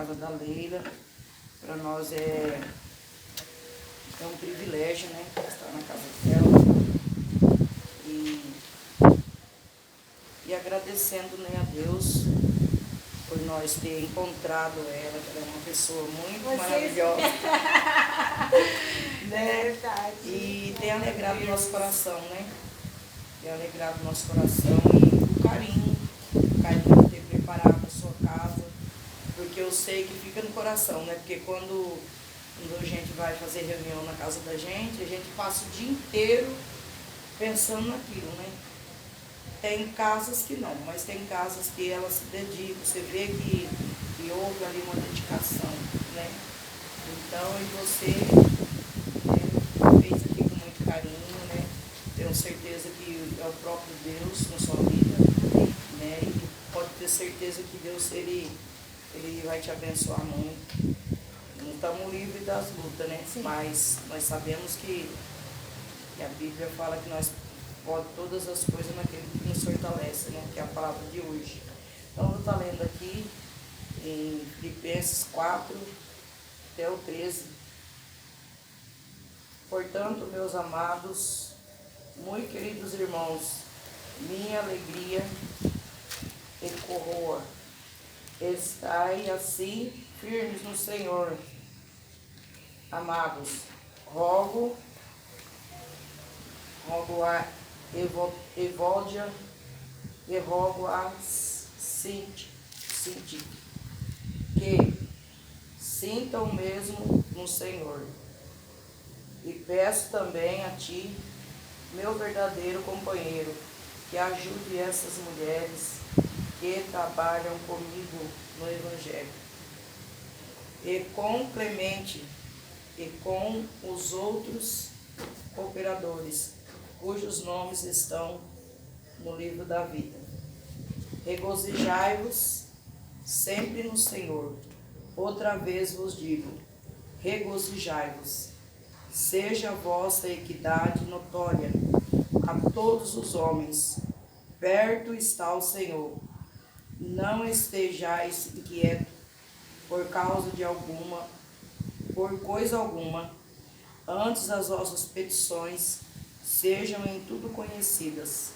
casa da Leila. Para nós é um privilégio, né? Estar na casa dela. E agradecendo, né, a Deus por nós ter encontrado ela, que ela é uma pessoa muito maravilhosa. Né? Verdade. E tem alegrado o nosso coração, né? Tem alegrado o nosso coração e o carinho de ter preparado a sua casa, porque eu sei que fica no coração, né? Porque quando a gente vai fazer reunião na casa da gente, a gente passa o dia inteiro pensando naquilo, né? Tem casas que não, mas tem casas que ela se dedica, você vê que houve ali uma dedicação, né? Então, e você fez aqui com muito carinho, né? Tenho certeza que é o próprio Deus na sua vida, né? E pode ter certeza que Deus, ele vai te abençoar muito. Não estamos livres das lutas, né? Sim. Mas nós sabemos que a Bíblia fala que nós pode todas as coisas naquele que nos fortalece, né? Que é a palavra de hoje. Então, eu vou estar lendo aqui em Filipenses 4 até o 13. Portanto, meus amados, muito queridos irmãos, minha alegria e coroa, estai assim firmes no Senhor. Amados, rogo a Evódia e rogo a Sinti que sintam o mesmo no Senhor. E peço também a ti, meu verdadeiro companheiro, que ajude essas mulheres que trabalham comigo no Evangelho. E com Clemente e com os outros cooperadores, cujos nomes estão no livro da vida. Regozijai-vos sempre no Senhor. Outra vez vos digo, regozijai-vos. Seja a vossa equidade notória a todos os homens. Perto está o Senhor. Não estejais inquietos por coisa alguma. Antes as vossas petições sejam em tudo conhecidas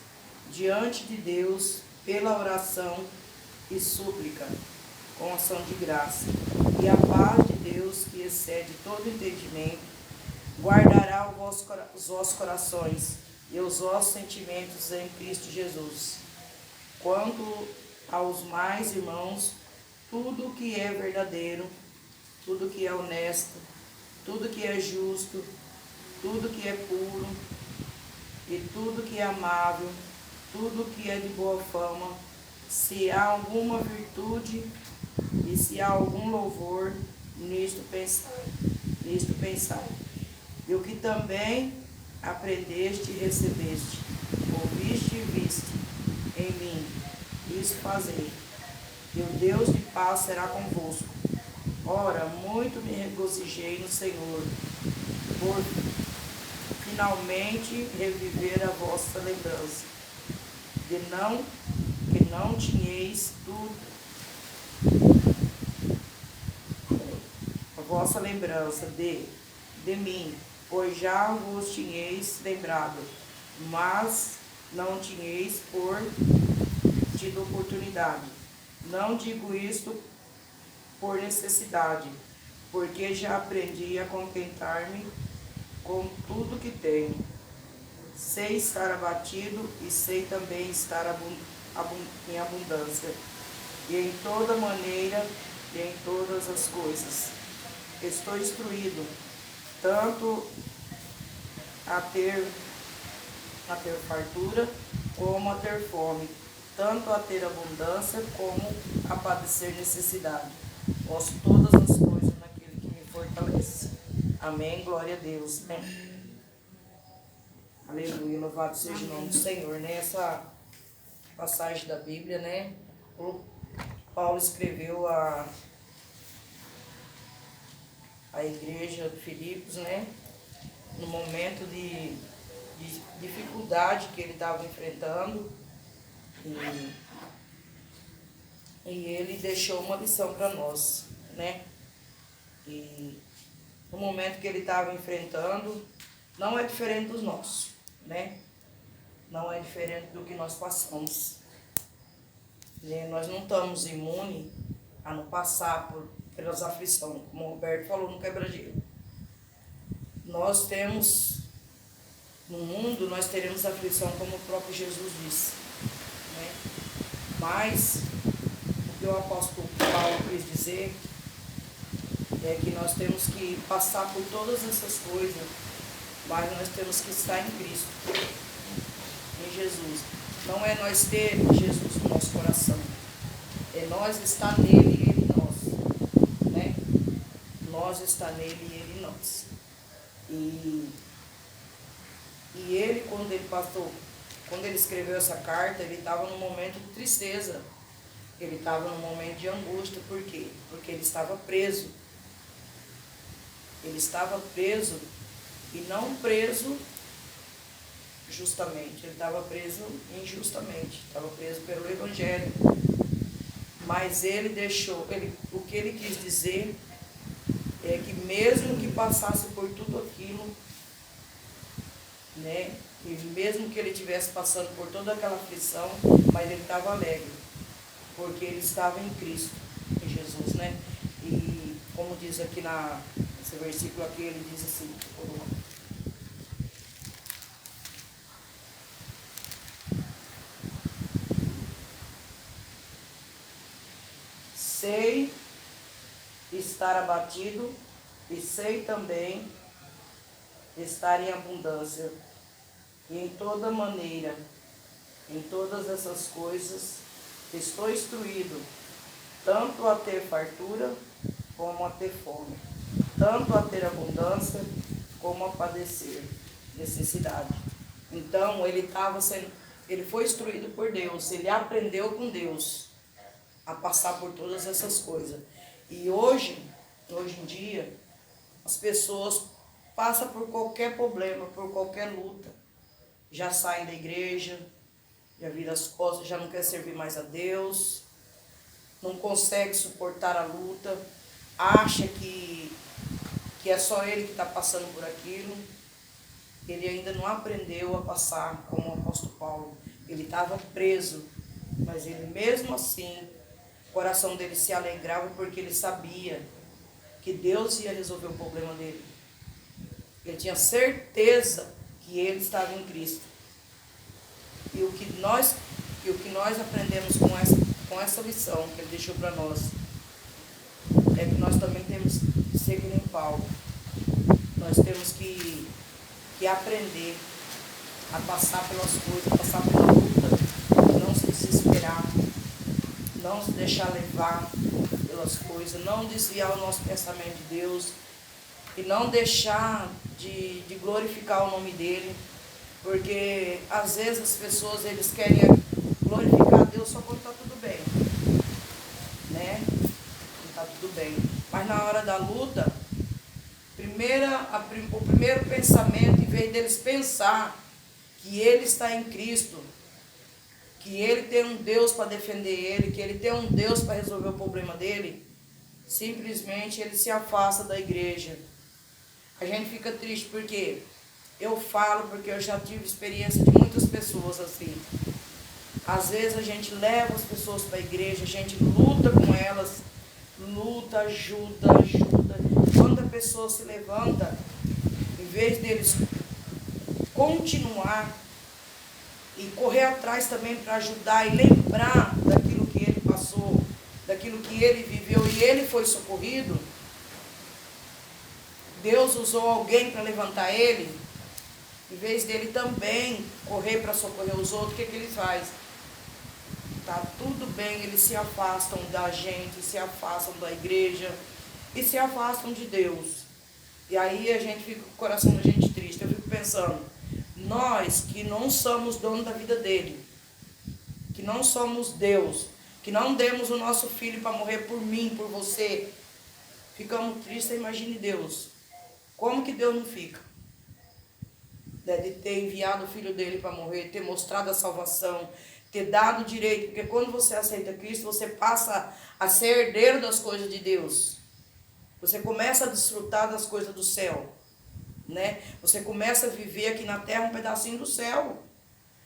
diante de Deus pela oração e súplica, com ação de graça. E a paz de Deus, que excede todo entendimento, guardará os vossos corações e os vossos sentimentos em Cristo Jesus. Quanto aos mais irmãos, tudo que é verdadeiro, tudo que é honesto, tudo que é justo, tudo que é puro, e tudo que é amável, tudo que é de boa fama, se há alguma virtude e se há algum louvor, nisto pensai. E o que também aprendeste e recebeste, ouviste e viste em mim, isso fazei. E o Deus de paz será convosco. Ora, muito me regozijei no Senhor, por finalmente reviver a vossa lembrança, que não tinhais a vossa lembrança de mim, pois já vos tinhais lembrado, mas não tinhais tido oportunidade. Não digo isto por necessidade, porque já aprendi a contentar-me com tudo que tenho. Sei estar abatido e sei também estar em abundância. E em toda maneira e em todas as coisas estou instruído, tanto a ter fartura como a ter fome, tanto a ter abundância como a padecer necessidade. Posso todas as coisas naquele que me fortalece. Amém, glória a Deus. Aleluia, louvado seja o nome do Senhor. Nessa passagem da Bíblia, né, o Paulo escreveu a igreja de Filipos, né, no momento de dificuldade que ele estava enfrentando, e ele deixou uma lição para nós. né? E o momento que ele estava enfrentando não é diferente dos nossos, né? Não é diferente do que nós passamos. Né? Nós não estamos imunes a não passar pelas aflições, como o Roberto falou no quebra-gelo. Nós temos, no mundo, nós teremos aflição, como o próprio Jesus disse. Né? Mas, o que o apóstolo Paulo quis dizer é que nós temos que passar por todas essas coisas, mas nós temos que estar em Cristo, em Jesus. Não é nós ter Jesus no nosso coração, é nós estar nele e ele em nós, né? Nós estar nele e ele em nós. E ele, quando ele escreveu essa carta, ele estava num momento de tristeza, ele estava num momento de angústia. Por quê? Porque ele estava preso. Ele estava preso, e não preso justamente, ele estava preso injustamente, estava preso pelo Evangelho. Mas ele deixou, o que ele quis dizer é que mesmo que passasse por tudo aquilo, né, e mesmo que ele estivesse passando por toda aquela aflição, mas ele estava alegre, porque ele estava em Cristo, em Jesus, né? E como diz aqui nesse versículo aqui, ele diz assim, sei estar abatido e sei também estar em abundância. E em toda maneira, em todas essas coisas, estou instruído, tanto a ter fartura como a ter fome, tanto a ter abundância como a padecer necessidade. Então ele foi instruído por Deus, ele aprendeu com Deus a passar por todas essas coisas. E hoje em dia, as pessoas passam por qualquer problema, por qualquer luta. Já saem da igreja, já viram as costas, já não quer servir mais a Deus, não consegue suportar a luta, acha que é só ele que está passando por aquilo. Ele ainda não aprendeu a passar como o apóstolo Paulo. Ele estava preso, mas ele mesmo assim, o coração dele se alegrava porque ele sabia que Deus ia resolver o problema dele. Ele tinha certeza que ele estava em Cristo. E o que nós aprendemos com essa lição que ele deixou para nós, é que nós também temos que ser que nem Paulo. Nós temos que aprender a passar pelas coisas, a passar pela luta, não se desesperar, não se deixar levar pelas coisas, não desviar o nosso pensamento de Deus e não deixar de glorificar o nome dele, porque às vezes as pessoas eles querem glorificar a Deus só quando está tudo bem, né? Está tudo bem, mas na hora da luta, o primeiro pensamento, em vez deles pensar que ele está em Cristo, que ele tem um Deus para defender ele, que ele tem um Deus para resolver o problema dele, simplesmente ele se afasta da igreja. A gente fica triste porque eu falo, porque eu já tive experiência de muitas pessoas assim. Às vezes a gente leva as pessoas para a igreja, a gente luta com elas, luta, ajuda. Quando a pessoa se levanta, em vez deles continuar e correr atrás também para ajudar e lembrar daquilo que ele passou, daquilo que ele viveu e ele foi socorrido, Deus usou alguém para levantar ele, em vez dele também correr para socorrer os outros, o que ele faz? Tá tudo bem, eles se afastam da gente, se afastam da igreja e se afastam de Deus. E aí a gente fica com o coração da gente triste. Eu fico pensando, nós que não somos dono da vida dele, que não somos Deus, que não demos o nosso filho para morrer por mim, por você, ficamos tristes. Imagine Deus. Como que Deus não fica? De ter enviado o filho dele para morrer, ter mostrado a salvação, ter dado direito, porque quando você aceita Cristo, você passa a ser herdeiro das coisas de Deus. Você começa a desfrutar das coisas do céu, né? Você começa a viver aqui na terra um pedacinho do céu.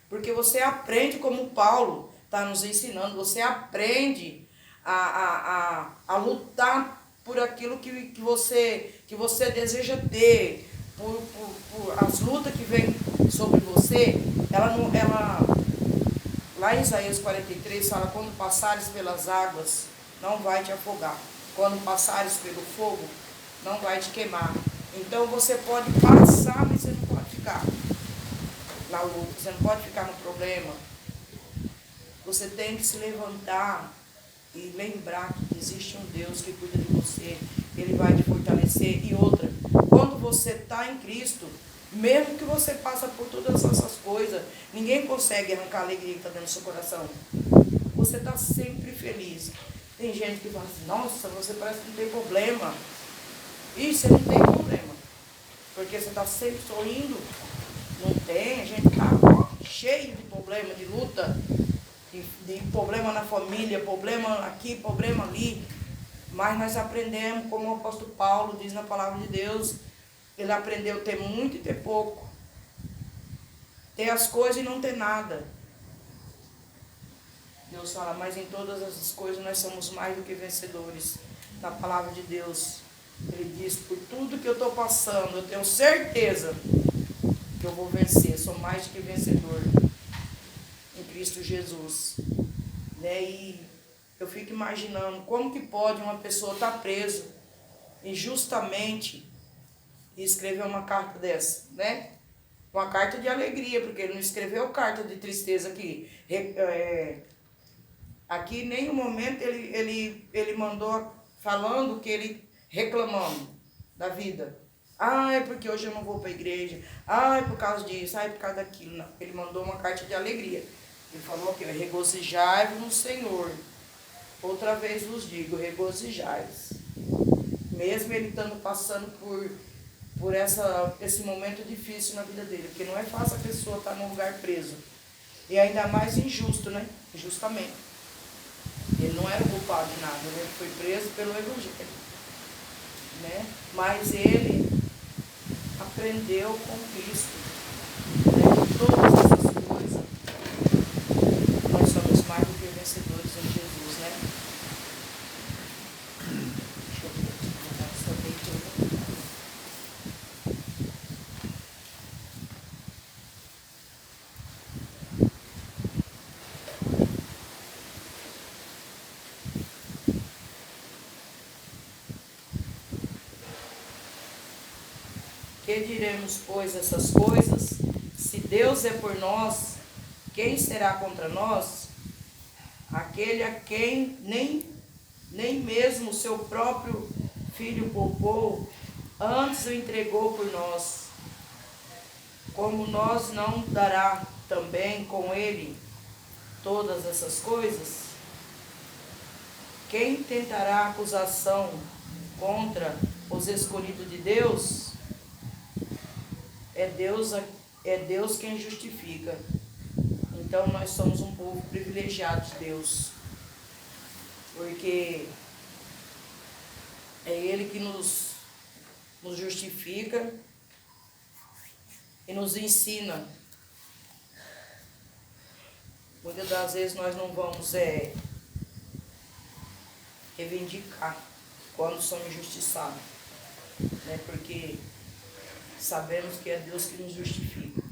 Porque você aprende, como Paulo está nos ensinando, você aprende a lutar por aquilo que você deseja ter, por as lutas que vêm sobre você. Lá em Isaías 43 fala: quando passares pelas águas, não vai te afogar. Quando passares pelo fogo, não vai te queimar. Então você pode passar, mas você não pode ficar na luta, você não pode ficar no problema. Você tem que se levantar e lembrar que existe um Deus que cuida de você, Ele vai te fortalecer. E outra, quando você está em Cristo, mesmo que você passa por todas essas coisas, ninguém consegue arrancar a alegria que está dentro do seu coração. Você está sempre feliz. Tem gente que fala assim: nossa, você parece que não tem problema. E você não tem problema, porque você está sempre sorrindo. Não tem, a gente está cheio de problema, de luta, de problema na família, problema aqui, problema ali. Mas nós aprendemos, como o apóstolo Paulo diz na palavra de Deus, ele aprendeu a ter muito e ter pouco. Ter as coisas e não ter nada. Deus fala: mas em todas essas coisas nós somos mais do que vencedores. Na palavra de Deus, ele diz: por tudo que eu estou passando, eu tenho certeza que eu vou vencer, sou mais do que vencedor em Cristo Jesus, né? E eu fico imaginando como que pode uma pessoa estar presa injustamente e escrever uma carta dessa, né? Uma carta de alegria, porque ele não escreveu carta de tristeza aqui. Aqui em nenhum momento ele mandou falando que ele reclamando da vida. Ah, é porque hoje eu não vou para a igreja. Ah, é por causa disso. Ah, é por causa daquilo. Não. Ele mandou uma carta de alegria. Ele falou aqui: regozijai-vos no Senhor. Outra vez vos digo, regozijai-vos. Mesmo ele estando passando por esse momento difícil na vida dele. Porque não é fácil a pessoa estar num lugar preso. E ainda mais injusto, né? Injustamente. Ele não era culpado de nada. Ele foi preso pelo evangelho, né? Mas ele aprendeu com Cristo, né? Que todas essas coisas nós somos mais do que vencedores em Jesus, né? Deixa eu ver essa leitura. Que diremos, pois, essas coisas? Se Deus é por nós, quem será contra nós? Aquele a quem nem mesmo o seu próprio Filho poupou, antes o entregou por nós. Como nós não dará também com ele todas essas coisas? Quem tentará acusação contra os escolhidos de Deus? É Deus quem justifica. Então nós somos um povo privilegiado de Deus, porque é Ele que nos justifica e nos ensina. Muitas das vezes nós não vamos reivindicar quando somos injustiçados, né? Porque sabemos que é Deus que nos justifica.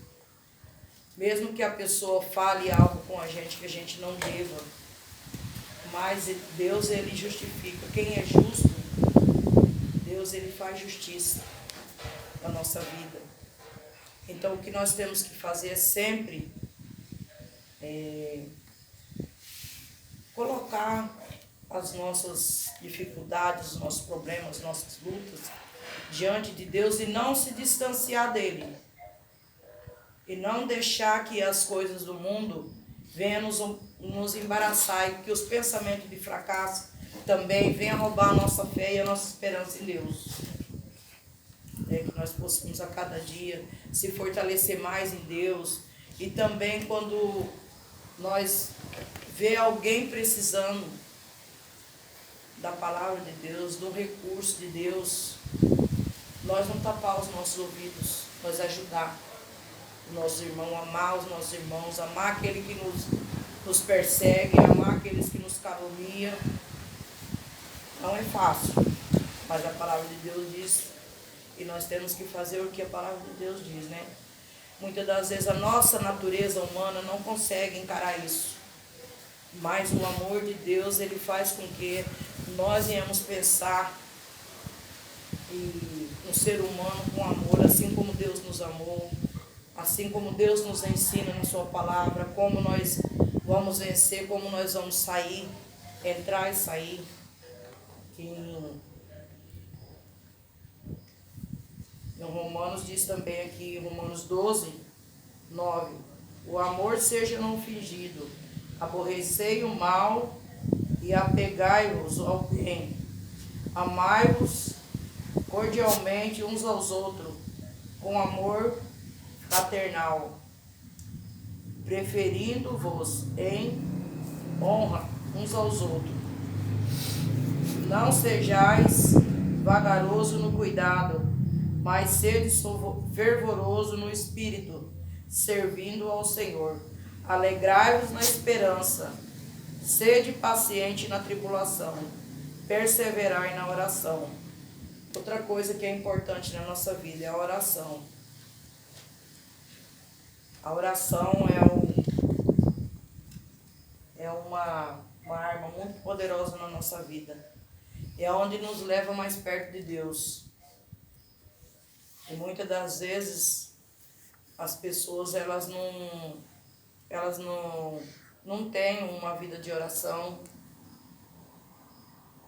Mesmo que a pessoa fale algo com a gente que a gente não deva, mas Deus, ele justifica. Quem é justo, Deus, ele faz justiça na nossa vida. Então o que nós temos que fazer é sempre colocar as nossas dificuldades, os nossos problemas, as nossas lutas diante de Deus e não se distanciar dele. E não deixar que as coisas do mundo venham nos embaraçar e que os pensamentos de fracasso também venham roubar a nossa fé e a nossa esperança em Deus. Que nós possamos a cada dia se fortalecer mais em Deus. E também quando nós vê alguém precisando, da palavra de Deus, do recurso de Deus, nós não tapar os nossos ouvidos, nós ajudar os nossos irmãos, amar os nossos irmãos, amar aquele que nos persegue, amar aqueles que nos caluniam. Não é fácil, mas a palavra de Deus diz, e nós temos que fazer o que a palavra de Deus diz, né? Muitas das vezes a nossa natureza humana não consegue encarar isso. Mas o amor de Deus, ele faz com que nós venhamos pensar em um ser humano com amor, assim como Deus nos amou, assim como Deus nos ensina na sua palavra, como nós vamos vencer, como nós vamos sair, entrar e sair. Em Romanos diz também aqui, Romanos 12, 9, o amor seja não fingido, aborrecei o mal e apegai-vos ao bem, amai-vos cordialmente uns aos outros, com amor fraternal, preferindo-vos em honra uns aos outros. Não sejais vagaroso no cuidado, mas sede fervoroso no espírito, servindo ao Senhor. Alegrai-vos na esperança, sede paciente na tribulação, perseverai na oração. Outra coisa que é importante na nossa vida é a oração. A oração é uma arma muito poderosa na nossa vida. É onde nos leva mais perto de Deus. E muitas das vezes as pessoas elas não têm uma vida de oração,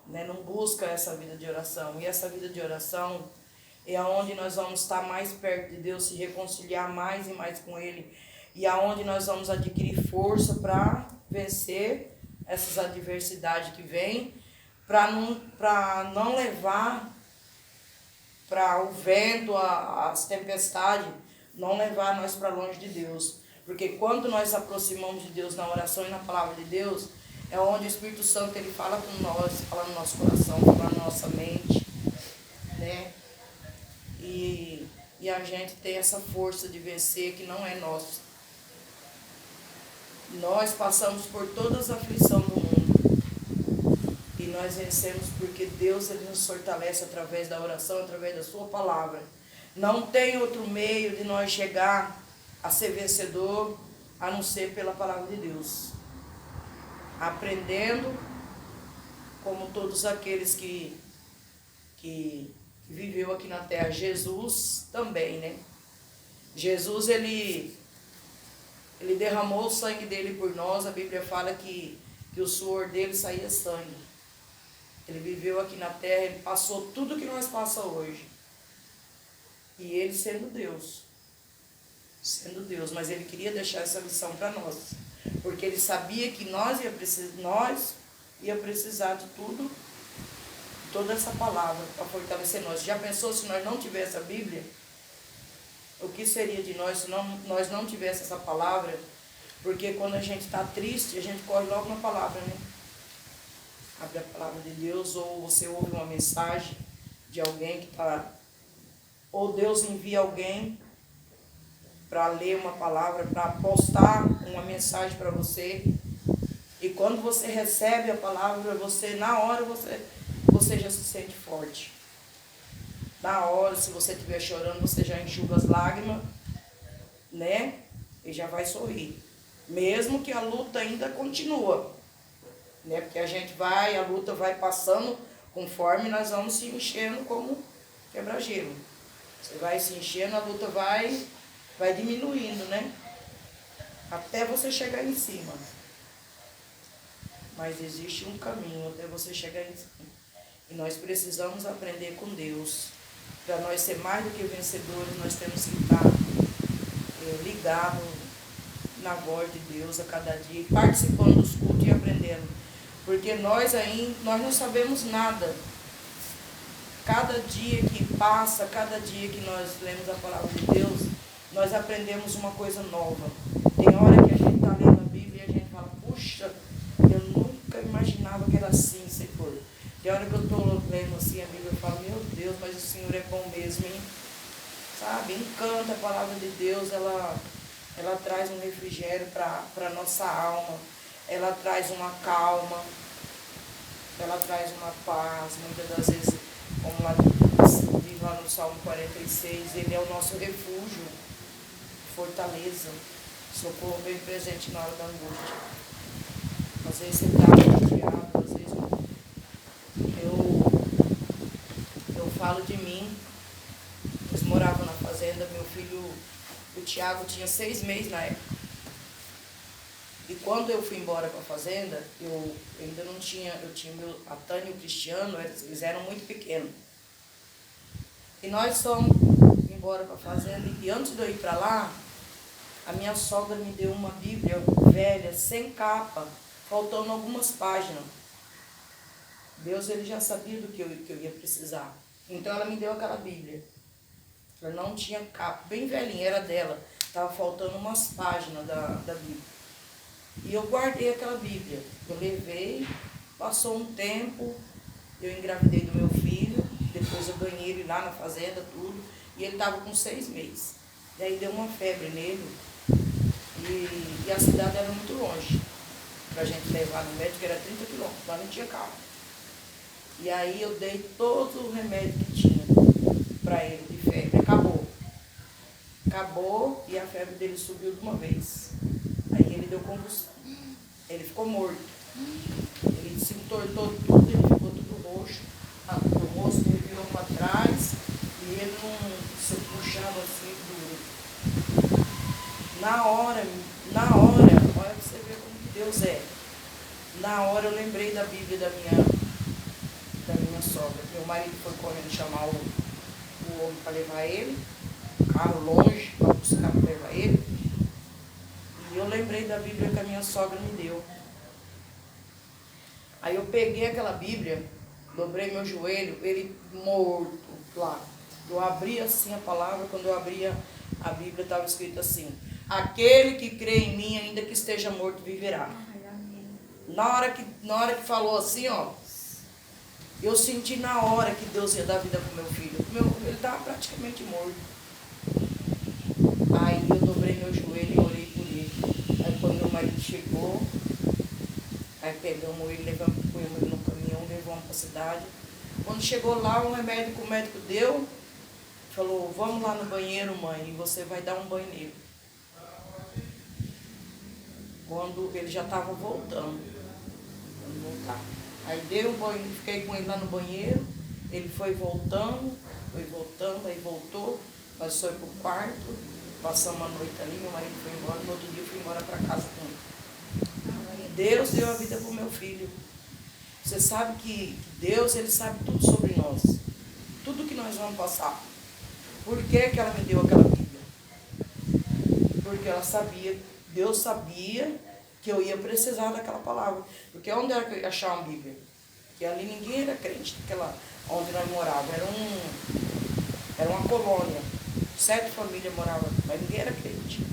né? Não buscam essa vida de oração. E essa vida de oração é onde nós vamos estar mais perto de Deus, se reconciliar mais e mais com Ele. E aonde nós vamos adquirir força para vencer essas adversidades que vêm, para não levar para o vento, as tempestades, não levar nós para longe de Deus. Porque quando nós aproximamos de Deus na oração e na palavra de Deus, é onde o Espírito Santo ele fala com nós, fala no nosso coração, fala na nossa mente, né? E a gente tem essa força de vencer que não é nossa. Nós passamos por todas as aflições do mundo. E nós vencemos porque Deus ele nos fortalece através da oração, através da sua palavra. Não tem outro meio de nós chegar a ser vencedor, a não ser pela palavra de Deus. Aprendendo, como todos aqueles que viveu aqui na terra. Jesus também, né? Jesus, ele derramou o sangue dele por nós. A Bíblia fala que o suor dele saía sangue. Ele viveu aqui na terra, ele passou tudo que nós passamos hoje. E ele sendo Deus, mas ele queria deixar essa lição para nós. Porque ele sabia que nós ia precisar de tudo, toda essa palavra para fortalecer nós. Já pensou se nós não tivéssemos a Bíblia? O que seria de nós se nós não tivéssemos essa palavra? Porque quando a gente está triste, a gente corre logo na palavra, né? Abre a palavra de Deus, ou você ouve uma mensagem de alguém que está... Ou Deus envia alguém para ler uma palavra, para postar uma mensagem para você. E quando você recebe a palavra, na hora você já se sente forte. Na hora, se você estiver chorando, você já enxuga as lágrimas, né? E já vai sorrir. Mesmo que a luta ainda continua, né? Porque a luta vai passando conforme nós vamos se enchendo como quebra-gelo. Você vai se enchendo, a luta vai diminuindo, né? Até você chegar em cima. Mas existe um caminho até você chegar em cima. E nós precisamos aprender com Deus. Para nós ser mais do que vencedores, nós temos que estar ligados na voz de Deus a cada dia, participando dos cultos e aprendendo. Porque nós não sabemos nada. Cada dia que passa, cada dia que nós lemos a palavra de Deus, nós aprendemos uma coisa nova. Tem hora que a gente está lendo a Bíblia e a gente fala, puxa, eu nunca imaginava que era assim, Senhor. Tem hora que eu estou lendo assim a Bíblia, eu falo, meu Deus, mas o Senhor é bom mesmo, hein? Sabe? Encanta a palavra de Deus, ela traz um refrigério para a nossa alma, ela traz uma calma, ela traz uma paz. Muitas das vezes, como lá diz lá no Salmo 46, ele é o nosso refúgio, fortaleza, socorro bem presente na hora da angústia. Às vezes você está angustiado, às vezes eu falo de mim. Eles moravam na fazenda, meu filho, o Tiago, tinha 6 meses na época. E quando eu fui embora para a fazenda, eu ainda não tinha, a Tânia e o Cristiano, eles eram muito pequenos. E nós fomos embora para a fazenda, e antes de eu ir para lá, a minha sogra me deu uma Bíblia velha, sem capa, faltando algumas páginas. Deus, ele já sabia do que eu ia precisar. Então ela me deu aquela Bíblia. Ela não tinha capa, bem velhinha, era dela. Estava faltando umas páginas da Bíblia. E eu guardei aquela Bíblia. Eu levei, passou um tempo, eu engravidei do meu filho, depois eu ganhei ele lá na fazenda, tudo, e ele estava com 6 meses. Daí deu uma febre nele, e a cidade era muito longe. Pra gente levar no médico, era 30 quilômetros, lá não tinha carro. E aí eu dei todo o remédio que tinha para ele de febre. Acabou e a febre dele subiu de uma vez. Aí ele deu convulsão. Ele ficou morto. Ele se entortou tudo, ele ficou tudo roxo. O rosto dele virou para trás e ele não se puxava assim duro. Na hora, olha pra você ver como Deus é. Na hora eu lembrei da Bíblia da minha sogra. Meu marido foi correndo chamar o homem para levar ele, carro longe, para buscar para levar ele. E eu lembrei da Bíblia que a minha sogra me deu. Aí eu peguei aquela Bíblia, dobrei meu joelho, ele morto lá. Eu abri assim a palavra, quando eu abria a Bíblia estava escrito assim: aquele que crê em mim, ainda que esteja morto, viverá. Na hora que falou assim, ó, eu senti na hora que Deus ia dar vida pro meu filho. Ele estava praticamente morto. Aí eu dobrei meu joelho e orei por ele. Aí quando meu marido chegou, aí pegamos ele, levamos ele no caminhão, levamos para a cidade. Quando chegou lá, o remédio que o médico deu, falou, vamos lá no banheiro, mãe, e você vai dar um banho nele. Quando ele já estava voltando. Aí dei um banho, fiquei com ele lá no banheiro, ele foi voltando, aí voltou, nós fomos para o quarto, passamos a noite ali, meu marido foi embora, no outro dia eu fui embora para casa com ele. Deus deu a vida para o meu filho. Você sabe que Deus, ele sabe tudo sobre nós, tudo que nós vamos passar. Por que que ela me deu aquela Bíblia? Porque ela sabia, Deus sabia que eu ia precisar daquela palavra. Porque onde era que eu ia achar uma Bíblia? Porque ali ninguém era crente, onde nós morávamos. Era uma colônia. 7 famílias moravam, mas ninguém era crente.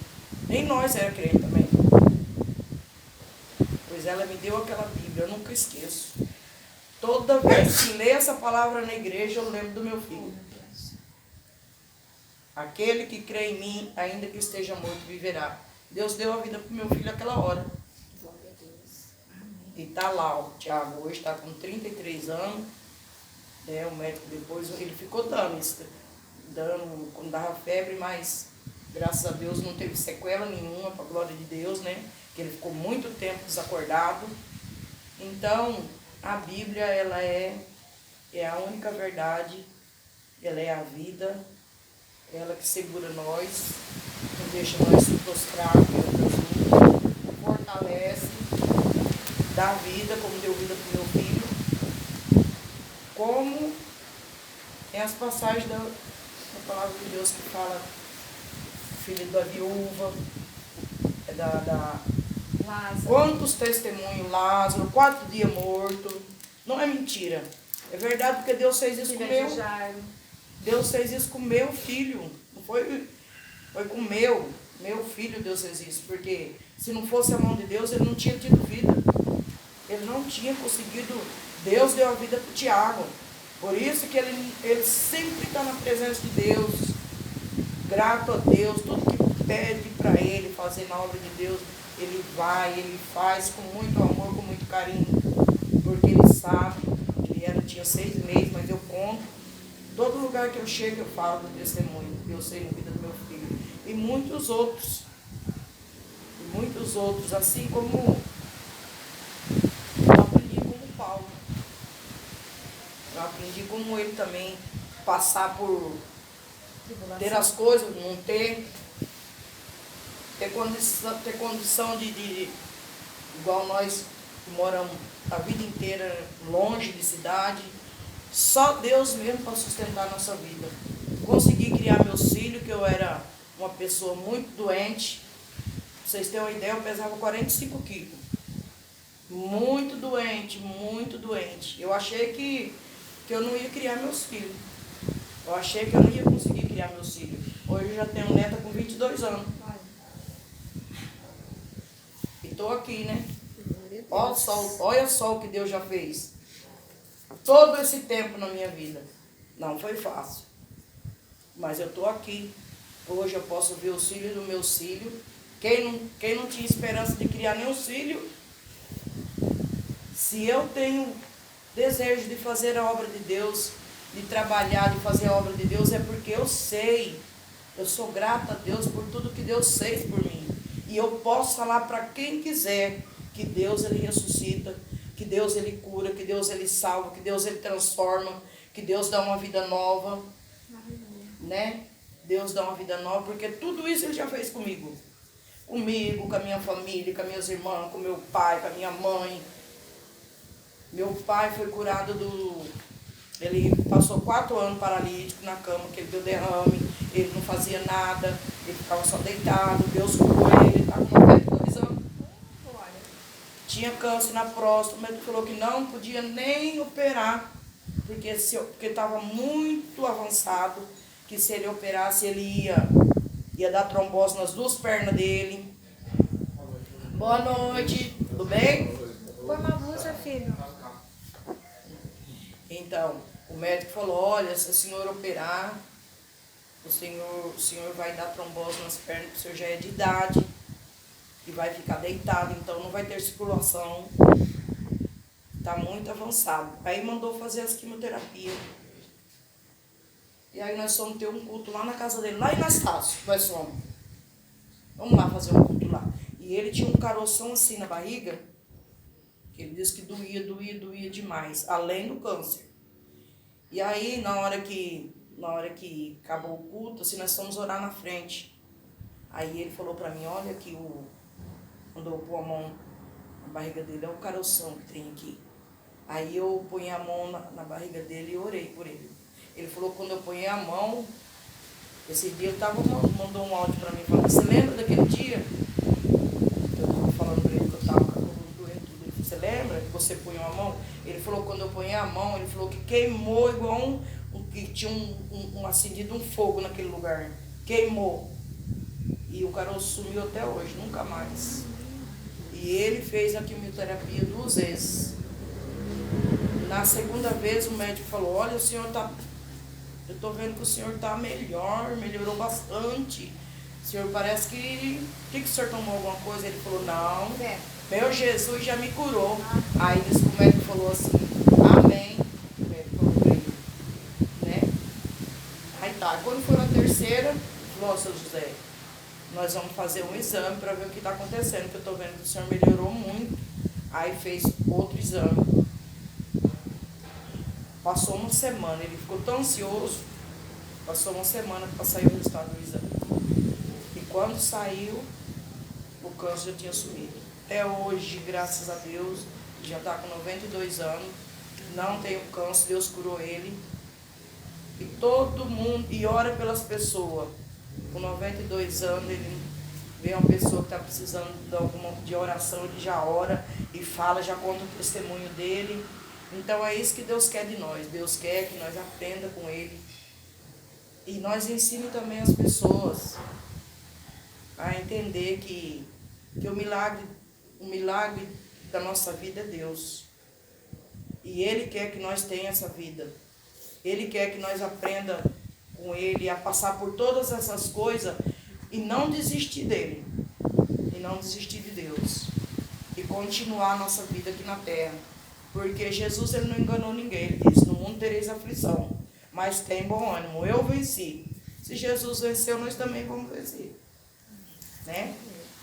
Nem nós era crente também. Pois ela me deu aquela Bíblia, eu nunca esqueço. Toda vez que leio essa palavra na igreja, eu lembro do meu filho. Aquele que crê em mim, ainda que esteja morto, viverá. Deus deu a vida para o meu filho naquela hora. E está lá, o Tiago hoje está com 33 anos. Né, o médico depois, ele ficou dando quando dava febre, mas graças a Deus não teve sequela nenhuma, para a glória de Deus, né? Que ele ficou muito tempo desacordado. Então, a Bíblia, ela é a única verdade, ela é a vida, ela que segura nós, não deixa nós se prostrar perante Jesus, fortalece, dá vida, como deu vida para o meu filho, como tem as passagens da palavra de Deus que fala, filho da viúva, Lázaro. Quantos testemunhos, Lázaro, 4 dias morto, não é mentira, é verdade, porque Deus fez isso com Deus fez isso com meu filho, não foi com meu filho. Deus fez isso, porque se não fosse a mão de Deus, ele não tinha tido vida. Ele não tinha conseguido. Deus deu a vida para o Tiago. Por isso que ele sempre está na presença de Deus, grato a Deus, tudo que pede para ele fazer na obra de Deus, ele vai, ele faz com muito amor, com muito carinho, porque ele sabe que tinha 6 meses, mas eu conto, todo lugar que eu chego eu falo do testemunho que eu sei na vida do meu filho, e muitos outros, assim como eu aprendi como Paulo, eu aprendi como ele também passar por ter as coisas, não ter condição de igual nós que moramos a vida inteira longe de cidade, só Deus mesmo para sustentar a nossa vida. Consegui criar meus filhos, que eu era uma pessoa muito doente, pra vocês terem uma ideia, eu pesava 45 quilos, muito doente, muito doente. Eu achei que eu não ia criar meus filhos. Eu achei que eu não ia conseguir criar meus filhos. Hoje eu já tenho neta com 22 anos. E estou aqui, né? Olha só o que Deus já fez. Todo esse tempo na minha vida. Não foi fácil. Mas eu estou aqui. Hoje eu posso ver os filhos dos meus filhos. Quem não tinha esperança de criar nenhum filho, se eu tenho desejo de fazer a obra de Deus, de trabalhar, de fazer a obra de Deus, é porque eu sei, eu sou grata a Deus por tudo que Deus fez por mim. E eu posso falar para quem quiser que Deus ele ressuscita, que Deus ele cura, que Deus ele salva, que Deus ele transforma, que Deus dá uma vida nova, né? Deus dá uma vida nova, porque tudo isso ele já fez comigo. Comigo, com a minha família, com as minhas irmãs, com meu pai, com a minha mãe. Meu pai foi curado Ele passou 4 anos paralítico na cama, que ele deu derrame, ele não fazia nada, ele ficava só deitado, Deus curou ele está com 92 anos. Tinha câncer na próstata, o médico falou que não podia nem operar, porque estava muito avançado, que se ele operasse ele ia dar trombose nas 2 pernas dele. Boa noite, tudo bem? Põe uma blusa, filho. Então, o médico falou, olha, se o senhor operar, o senhor vai dar trombose nas pernas, porque o senhor já é de idade e vai ficar deitado, então não vai ter circulação, está muito avançado. Aí mandou fazer as quimioterapias. E aí nós fomos ter um culto lá na casa dele, lá em Anastácio, nós fomos. Vamos lá fazer um culto lá. E ele tinha um caroção assim na barriga, que ele disse que doía demais, além do câncer. E aí, na hora que acabou o culto, assim, nós fomos orar na frente. Aí ele falou pra mim, olha aqui, quando eu pôr a mão na barriga dele, é o caroção que tem aqui. Aí eu ponhi a mão na barriga dele e orei por ele. Ele falou que quando eu ponhi a mão, esse dia ele mandou um áudio pra mim, falando, você lembra daquele dia? Eu tava falando pra ele que eu tava com a coluna doendo tudo. Ele falou, você lembra que você punha a mão? Ele falou que quando eu ponhi a mão, ele falou que queimou igual que tinha acendido um fogo naquele lugar. Queimou. E o caroço sumiu até hoje, nunca mais. E ele fez a quimioterapia 2 vezes. Na segunda vez o médico falou, olha, o senhor tá... Eu estou vendo que o senhor está melhor, melhorou bastante. O senhor parece que... O senhor tomou alguma coisa? Ele falou, não. Meu Jesus já me curou. Aí o médico falou assim, amém. O médico falou para ele, né? Aí tá, quando foi na terceira, falou, seu José, nós vamos fazer um exame para ver o que está acontecendo, que eu estou vendo que o senhor melhorou muito. Aí fez outro exame. Passou uma semana, ele ficou tão ansioso, passou uma semana para sair o resultado do exame. E quando saiu, o câncer já tinha sumido. Até hoje, graças a Deus, já está com 92 anos, não tem o câncer, Deus curou ele. E todo mundo, e ora pelas pessoas. Com 92 anos, ele vê uma pessoa que está precisando de oração, ele já ora e fala, já conta o testemunho dele. Então é isso que Deus quer de nós. Deus quer que nós aprenda com Ele. E nós ensine também as pessoas a entender que o milagre da nossa vida é Deus. E Ele quer que nós tenhamos essa vida. Ele quer que nós aprenda com Ele a passar por todas essas coisas e não desistir dEle. E não desistir de Deus. E continuar a nossa vida aqui na terra. Porque Jesus, Ele não enganou ninguém. Ele disse, no mundo tereis aflição, mas tem bom ânimo. Eu venci. Se Jesus venceu, nós também vamos vencer. Né?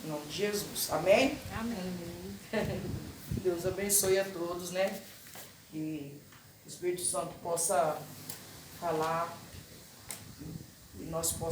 Em nome de Jesus. Amém? Amém. Deus abençoe a todos, né? Que o Espírito Santo possa falar e nós possamos